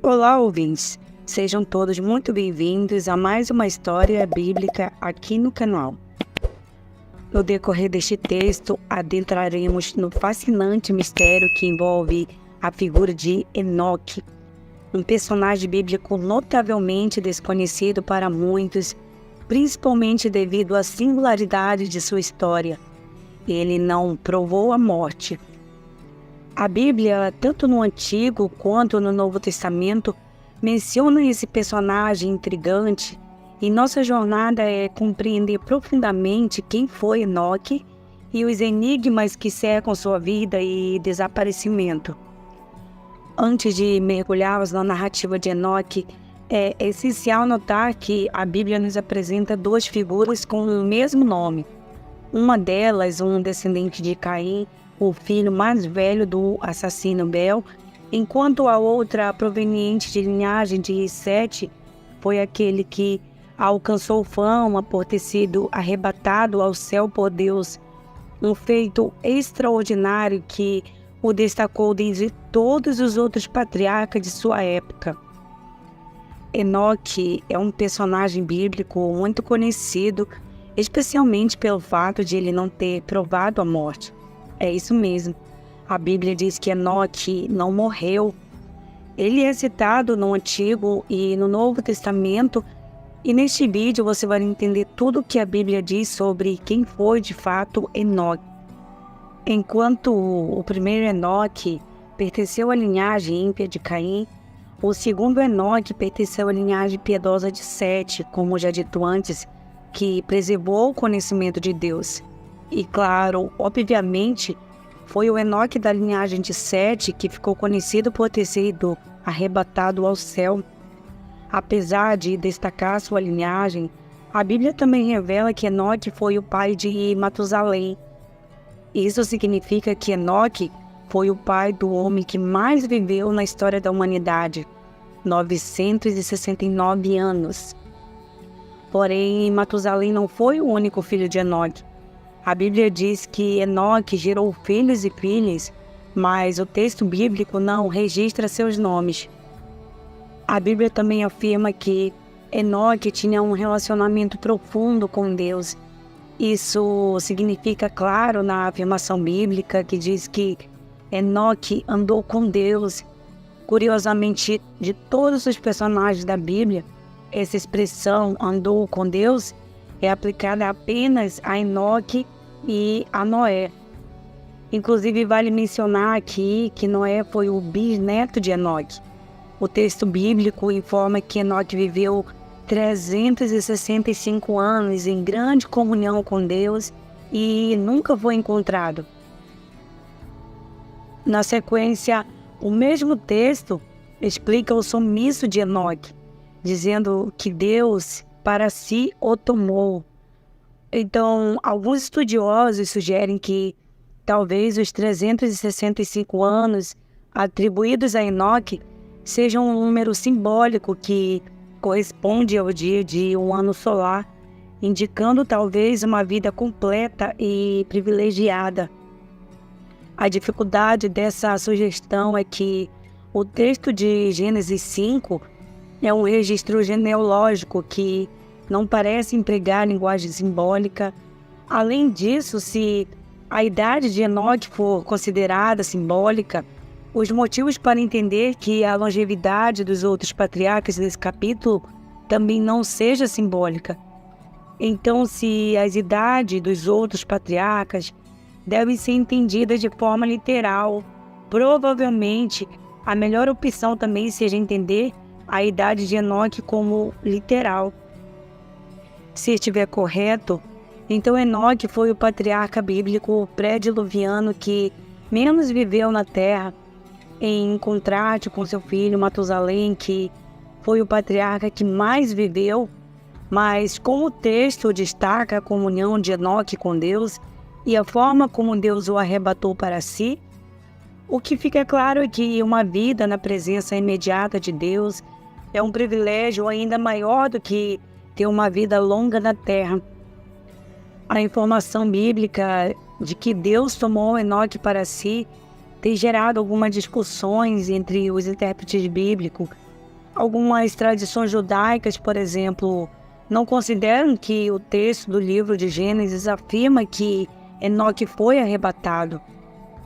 Olá, ouvintes! Sejam todos muito bem-vindos a mais uma história bíblica aqui no canal. No decorrer deste texto, adentraremos no fascinante mistério que envolve a figura de Enoque, um personagem bíblico notavelmente desconhecido para muitos, principalmente devido à singularidade de sua história. Ele não provou a morte. A Bíblia, tanto no Antigo quanto no Novo Testamento, menciona esse personagem intrigante, e nossa jornada é compreender profundamente quem foi Enoque e os enigmas que cercam sua vida e desaparecimento. Antes de mergulharmos na narrativa de Enoque, é essencial notar que a Bíblia nos apresenta duas figuras com o mesmo nome. Uma delas, um descendente de Caim, o filho mais velho do assassino Abel, enquanto a outra, proveniente de linhagem de Sete, foi aquele que alcançou fama por ter sido arrebatado ao céu por Deus, um feito extraordinário que o destacou dentre todos os outros patriarcas de sua época. Enoque é um personagem bíblico muito conhecido, especialmente pelo fato de ele não ter provado a morte. É isso mesmo. A Bíblia diz que Enoque não morreu. Ele é citado no Antigo e no Novo Testamento, e neste vídeo você vai entender tudo o que a Bíblia diz sobre quem foi de fato Enoque. Enquanto o primeiro Enoque pertenceu à linhagem ímpia de Caim, o segundo Enoque pertenceu à linhagem piedosa de Sete, como já dito antes, que preservou o conhecimento de Deus. E claro, obviamente, foi o Enoque da linhagem de Sete que ficou conhecido por ter sido arrebatado ao céu. Apesar de destacar sua linhagem, a Bíblia também revela que Enoque foi o pai de Matusalém. Isso significa que Enoque foi o pai do homem que mais viveu na história da humanidade, 969 anos. Porém, Matusalém não foi o único filho de Enoque. A Bíblia diz que Enoque gerou filhos e filhas, mas o texto bíblico não registra seus nomes. A Bíblia também afirma que Enoque tinha um relacionamento profundo com Deus. Isso significa, claro, na afirmação bíblica que diz que Enoque andou com Deus. Curiosamente, de todos os personagens da Bíblia, essa expressão andou com Deus é aplicada apenas a Enoque e a Noé. Inclusive, vale mencionar aqui que Noé foi o bisneto de Enoque. O texto bíblico informa que Enoque viveu 365 anos em grande comunhão com Deus e nunca foi encontrado. Na sequência, o mesmo texto explica o sumiço de Enoque, dizendo que Deus para si o tomou. Então, alguns estudiosos sugerem que talvez os 365 anos atribuídos a Enoque sejam um número simbólico que corresponde ao dia de um ano solar, indicando talvez uma vida completa e privilegiada. A dificuldade dessa sugestão é que o texto de Gênesis 5 é um registro genealógico que não parece empregar linguagem simbólica. Além disso, se a idade de Enoque for considerada simbólica, os motivos para entender que a longevidade dos outros patriarcas desse capítulo também não seja simbólica. Então, se as idades dos outros patriarcas devem ser entendidas de forma literal, provavelmente a melhor opção também seja entender a idade de Enoque como literal. Se estiver correto, então Enoque foi o patriarca bíblico pré-diluviano que menos viveu na terra, em contraste com seu filho Matusalém, que foi o patriarca que mais viveu. Mas como o texto destaca a comunhão de Enoque com Deus e a forma como Deus o arrebatou para si, o que fica claro é que uma vida na presença imediata de Deus é um privilégio ainda maior do que ter uma vida longa na terra. A informação bíblica de que Deus tomou Enoque para si tem gerado algumas discussões entre os intérpretes bíblicos Algumas tradições judaicas, por exemplo, não consideram que o texto do livro de Gênesis afirma que Enoque foi arrebatado.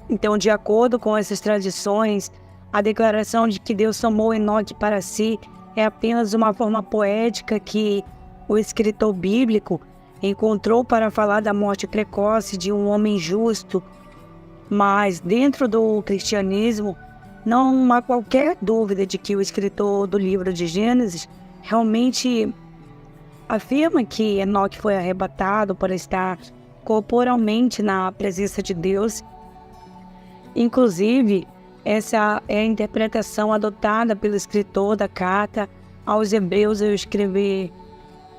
Então, de acordo com essas tradições, a declaração de que Deus tomou Enoque para si é apenas uma forma poética que o escritor bíblico encontrou para falar da morte precoce de um homem justo. Mas, dentro do cristianismo, não há qualquer dúvida de que o escritor do livro de Gênesis realmente afirma que Enoque foi arrebatado para estar corporalmente na presença de Deus. Inclusive, essa é a interpretação adotada pelo escritor da carta aos Hebreus ao escrever: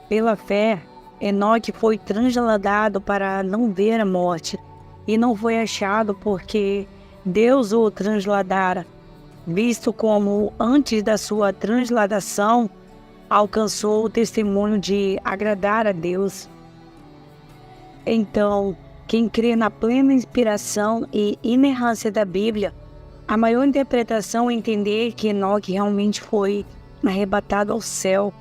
pela fé, Enoque foi transladado para não ver a morte, e não foi achado porque Deus o transladara, visto como antes da sua transladação alcançou o testemunho de agradar a Deus. Então, quem crê na plena inspiração e inerrância da Bíblia, a maior interpretação é entender que Enoque realmente foi arrebatado ao céu.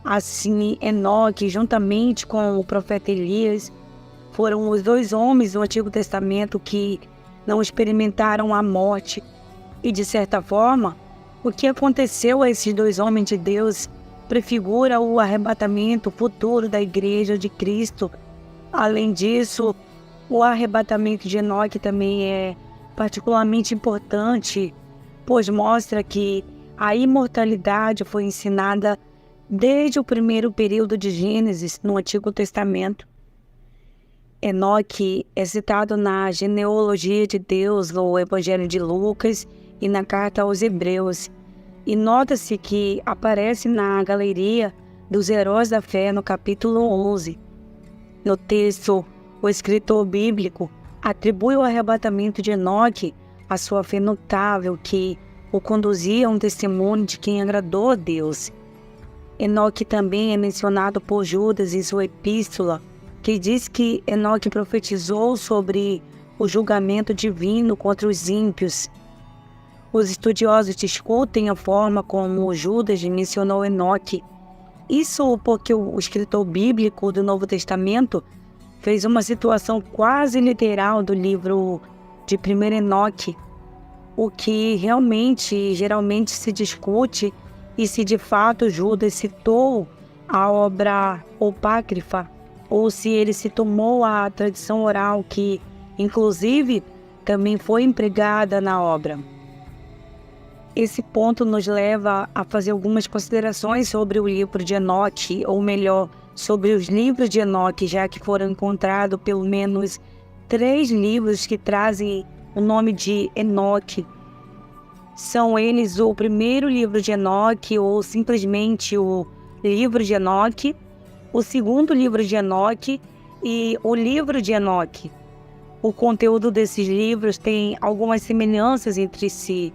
Assim, Enoque, juntamente com o profeta Elias, foram os 2 homens do Antigo Testamento que não experimentaram a morte. E, de certa forma, o que aconteceu a esses 2 homens de Deus prefigura o arrebatamento futuro da Igreja de Cristo. Além disso, o arrebatamento de Enoque também é particularmente importante, pois mostra que a imortalidade foi ensinada desde o primeiro período de Gênesis no Antigo Testamento. Enoque é citado na genealogia de Deus no Evangelho de Lucas e na carta aos Hebreus. E nota-se que aparece na galeria dos heróis da fé no capítulo 11. No texto, o escritor bíblico atribui o arrebatamento de Enoque à sua fé notável que o conduzia a um testemunho de quem agradou a Deus. Enoque também é mencionado por Judas em sua epístola, que diz que Enoque profetizou sobre o julgamento divino contra os ímpios. Os estudiosos discutem a forma como Judas mencionou Enoque. Isso porque o escritor bíblico do Novo Testamento fez uma situação quase literal do livro de 1 Enoque, o que geralmente se discute e se de fato Judas citou a obra apócrifa, ou se ele se tomou a tradição oral que, inclusive, também foi empregada na obra. Esse ponto nos leva a fazer algumas considerações sobre o livro de Enoque, ou melhor, sobre os livros de Enoque, já que foram encontrados pelo menos 3 livros que trazem o nome de Enoque. São eles o primeiro livro de Enoque, ou simplesmente o livro de Enoque, o segundo livro de Enoque e o livro de Enoque. O conteúdo desses livros tem algumas semelhanças entre si.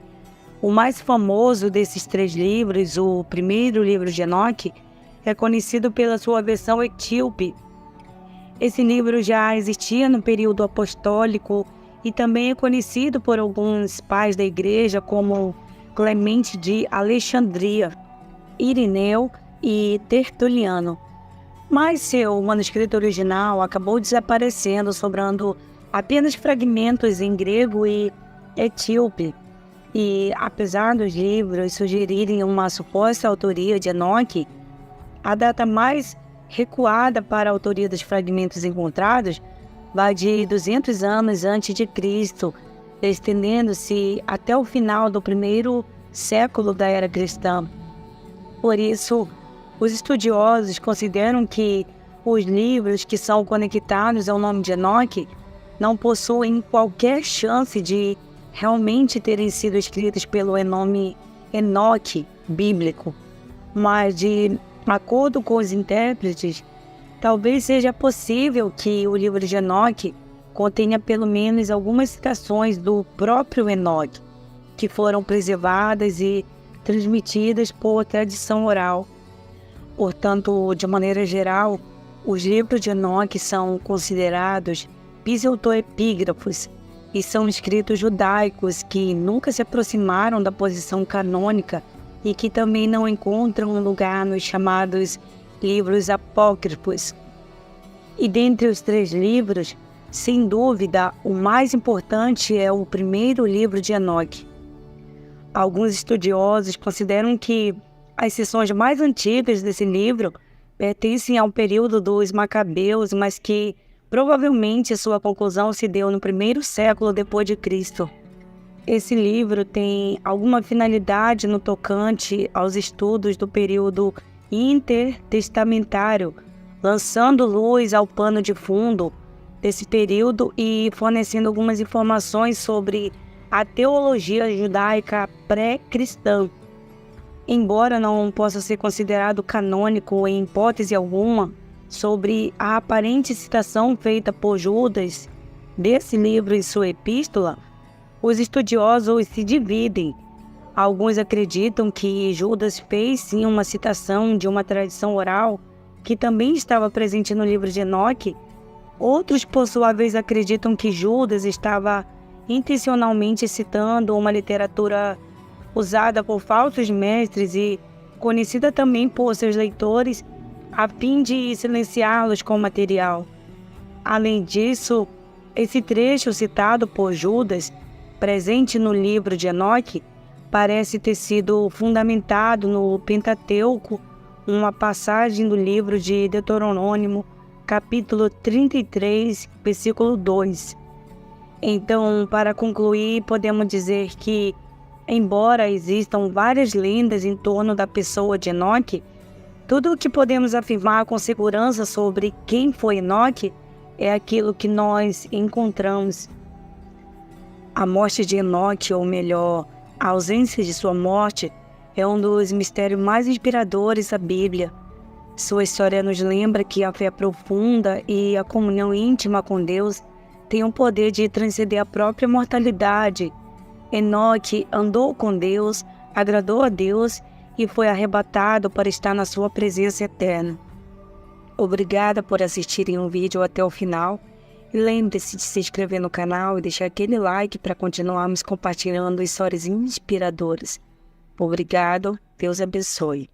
O mais famoso desses 3 livros, o primeiro livro de Enoque, é conhecido pela sua versão etíope. Esse livro já existia no período apostólico e também é conhecido por alguns pais da igreja como Clemente de Alexandria, Irineu e Tertuliano. Mas seu manuscrito original acabou desaparecendo, sobrando apenas fragmentos em grego e etíope. E, apesar dos livros sugerirem uma suposta autoria de Enoque, a data mais recuada para a autoria dos fragmentos encontrados vai de 200 anos antes de Cristo, estendendo-se até o final do primeiro século da era cristã. Por isso, os estudiosos consideram que os livros que são conectados ao nome de Enoque não possuem qualquer chance de realmente terem sido escritos pelo nome Enoque bíblico, mas de acordo com os intérpretes, talvez seja possível que o livro de Enoque contenha pelo menos algumas citações do próprio Enoque, que foram preservadas e transmitidas por tradição oral. Portanto, de maneira geral, os livros de Enoque são considerados pseudoepígrafos e são escritos judaicos que nunca se aproximaram da posição canônica e que também não encontram lugar nos chamados livros apócrifos. E dentre os 3 livros, sem dúvida, o mais importante é o primeiro livro de Enoque. Alguns estudiosos consideram que as seções mais antigas desse livro pertencem ao período dos Macabeus, mas que provavelmente sua conclusão se deu no 1º século depois de Cristo. Esse livro tem alguma finalidade no tocante aos estudos do período intertestamentário, lançando luz ao pano de fundo desse período e fornecendo algumas informações sobre a teologia judaica pré-cristã. Embora não possa ser considerado canônico em hipótese alguma, sobre a aparente citação feita por Judas desse livro em sua epístola, os estudiosos se dividem. Alguns acreditam que Judas fez sim uma citação de uma tradição oral que também estava presente no livro de Enoque. Outros, por sua vez, acreditam que Judas estava intencionalmente citando uma literatura usada por falsos mestres e conhecida também por seus leitores, a fim de silenciá-los com o material. Além disso, esse trecho citado por Judas, presente no livro de Enoque, parece ter sido fundamentado no Pentateuco, uma passagem do livro de Deuteronômio, capítulo 33, versículo 2. Então, para concluir, podemos dizer que, embora existam várias lendas em torno da pessoa de Enoque, tudo o que podemos afirmar com segurança sobre quem foi Enoque é aquilo que nós encontramos. A morte de Enoque, ou melhor, a ausência de sua morte, é um dos mistérios mais inspiradores da Bíblia. Sua história nos lembra que a fé profunda e a comunhão íntima com Deus têm o poder de transcender a própria mortalidade. Enoque andou com Deus, agradou a Deus e foi arrebatado para estar na sua presença eterna. Obrigada por assistirem o vídeo até o final. E lembre-se de se inscrever no canal e deixar aquele like para continuarmos compartilhando histórias inspiradoras. Obrigado, Deus abençoe.